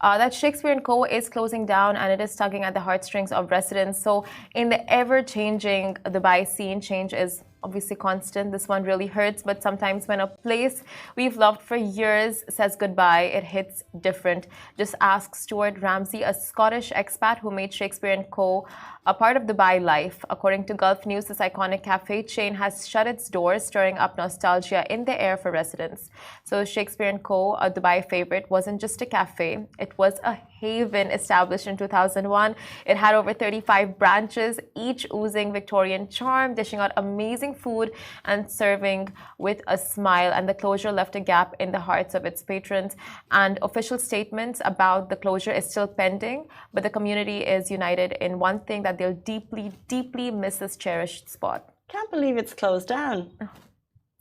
that Shakespeare & Co. is closing down, and it is tugging at the heartstrings of residents. So in the ever-changing Dubai scene, change is obviously constant. This one really hurts, but sometimes when a place we've loved for years says goodbye, it hits different. Just ask Stuart Ramsey, a Scottish expat who made Shakespeare & Co. a part of Dubai life. According to Gulf News, this iconic cafe chain has shut its doors, stirring up nostalgia in the air for residents. So Shakespeare & Co., a Dubai favorite, wasn't just a cafe. It was a haven established in 2001. It had over 35 branches, each oozing Victorian charm, dishing out amazing food and serving with a smile. And the closure left a gap in the hearts of its patrons. And official statements about the closure is still pending, but the community is united in one thing, that they'll deeply, deeply miss this cherished spot. Can't believe it's closed down.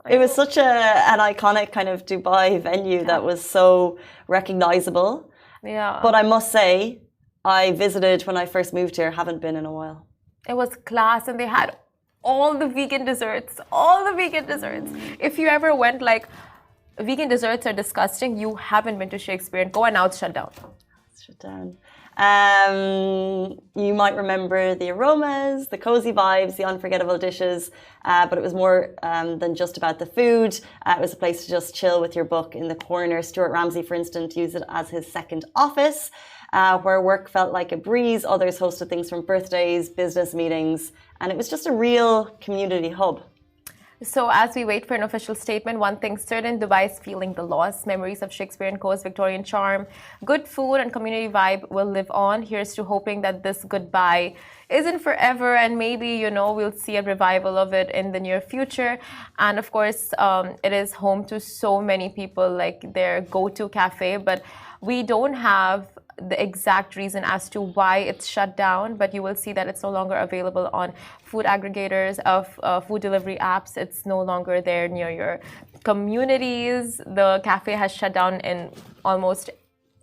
It was such an iconic kind of Dubai venue that was so recognizable. Yeah. But I must say, I visited when I first moved here, haven't been in a while. It was class, and they had all the vegan desserts, all the vegan desserts. If you ever went like, vegan desserts are disgusting, you haven't been to Shakespeare & Co. and now it's shut down. It's shut down. You might remember the aromas, the cozy vibes, the unforgettable dishes, but it was more than just about the food. It was a place to just chill with your book in the corner. Stuart Ramsey, for instance, used it as his second office, where work felt like a breeze. Others hosted things from birthdays, business meetings, and it was just a real community hub. So as we wait for an official statement, one thing's certain, Dubai is feeling the loss. Memories of Shakespeare & Co.'s Victorian charm, good food and community vibe will live on. Here's to hoping that this goodbye isn't forever, and maybe, you know, we'll see a revival of it in the near future. And of course, it is home to so many people, like their go-to cafe, but we don't have the exact reason as to why it's shut down, but you will see that it's no longer available on food aggregators of food delivery apps. It's no longer there near your communities. The cafe has shut down in almost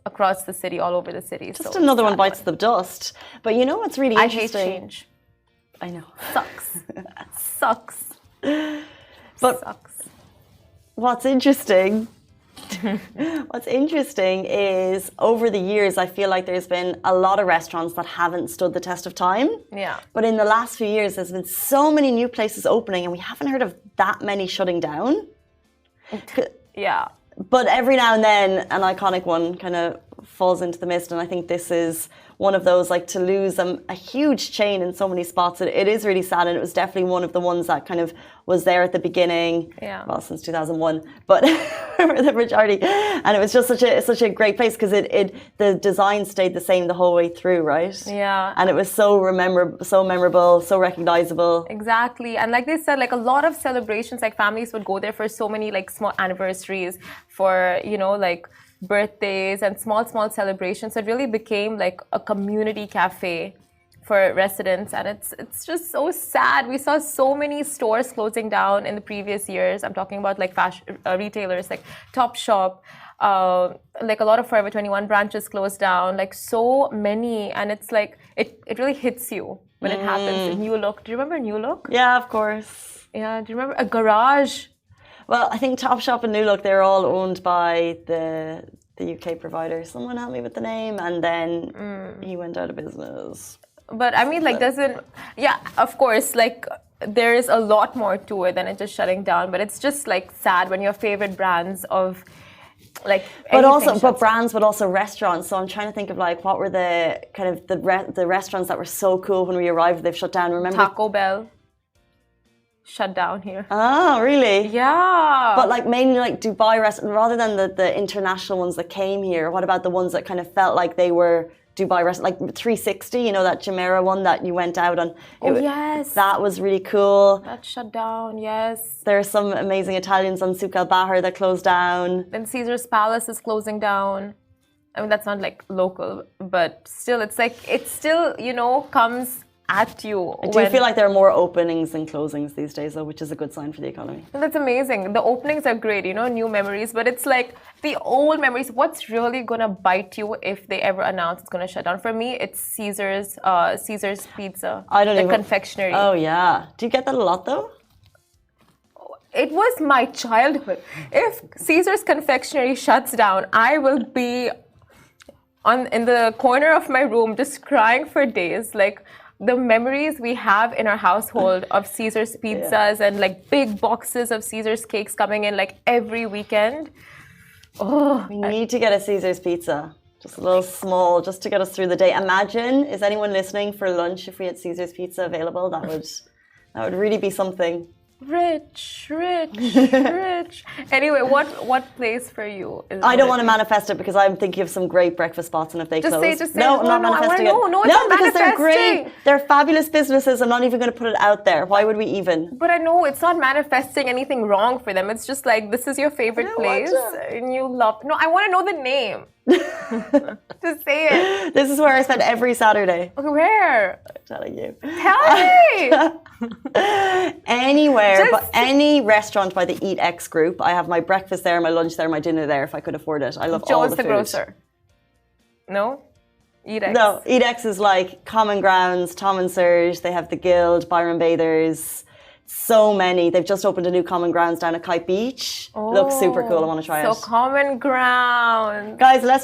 across the city, all over the city. Just so another one bites the dust. But you know what's really interesting? I hate change. I know. Sucks. Sucks. But sucks. What's interesting is over the years, I feel like there's been a lot of restaurants that haven't stood the test of time. Yeah. But in the last few years, there's been so many new places opening, and we haven't heard of that many shutting down. Yeah. But every now and then, an iconic one kind of falls into the mist, and I think this is one of those, like, to lose a huge chain in so many spots. It is really sad, and it was definitely one of the ones that kind of was there at the beginning. Yeah. Well, since 2001, but for the majority, and it was just such a great place because the design stayed the same the whole way through, right? Yeah. And it was so memorable, so recognizable. Exactly. And like they said, like a lot of celebrations, like families would go there for so many like small anniversaries, for, you know, like birthdays and small celebrations. It really became like a community cafe for residents, and it's just so sad. We saw so many stores closing down in the previous years. I'm talking about like fashion retailers like Topshop, like a lot of Forever 21 branches closed down, like so many. And it's like it really hits you when it happens. New Look, do you remember New Look? Yeah, of course. Yeah, do you remember a Garage? Well, I think Topshop and New Look, they're all owned by the UK provider. Someone help me with the name, and then he went out of business. But I mean, like, yeah, of course, like, there is a lot more to it than it just shutting down. But it's just like sad when your favorite brands of like, but brands, but also restaurants. So I'm trying to think of like what were the kind of the restaurants that were so cool when we arrived. They've shut down. Remember Taco Bell shut down here. Oh, really? Yeah. But like mainly like Dubai restaurants, rather than the international ones that came here. What about the ones that kind of felt like they were Dubai restaurant, like 360, you know, that Jumeirah one that you went out on. Yes. That was really cool. That shut down, yes. There are some amazing Italians on Souk Al Bahar that closed down. Then Caesar's Palace is closing down. I mean, that's not like local, but still, it's like, it still, you know, comes at you. I do feel like there are more openings than closings these days, though, which is a good sign for the economy. That's amazing. The openings are great, you know, new memories, but it's like the old memories. What's really gonna bite you if they ever announce it's gonna shut down? For me, it's Caesar's Pizza. I don't the even. Confectionery. Oh yeah. Do you get that a lot though? It was my childhood. If Caesar's Confectionery shuts down, I will be in the corner of my room, just crying for days. Like the memories we have in our household of Caesar's pizzas and like big boxes of Caesar's cakes coming in like every weekend. Oh, we need to get a Caesar's pizza. Just a little small, just to get us through the day. Imagine, is anyone listening for lunch if we had Caesar's pizza available? That would really be something. Rich. Anyway, what place for you? I don't want to manifest it because I'm thinking of some great breakfast spots, and if they close, just say. no, I'm not manifesting it. No, because they're great. They're fabulous businesses. I'm not even going to put it out there. Why would we even? But I know it's not manifesting anything wrong for them. It's just like this is your favorite place, and you love. No, I want to know the name. Just say it. This is where I spend every Saturday. Okay, where? I'm telling you. Tell me. Anywhere, but any restaurant by the Eat X group. I have my breakfast there, my lunch there, my dinner there if I could afford it. I love all the food. Grocer. No? Eat X. No, Eat X is like Common Grounds, Tom and Serge. They have the Guild, Byron Bathers. So many. They've just opened a new Common Grounds down at Kite Beach. Looks super cool. I want to try it. So Common Ground. Guys, let's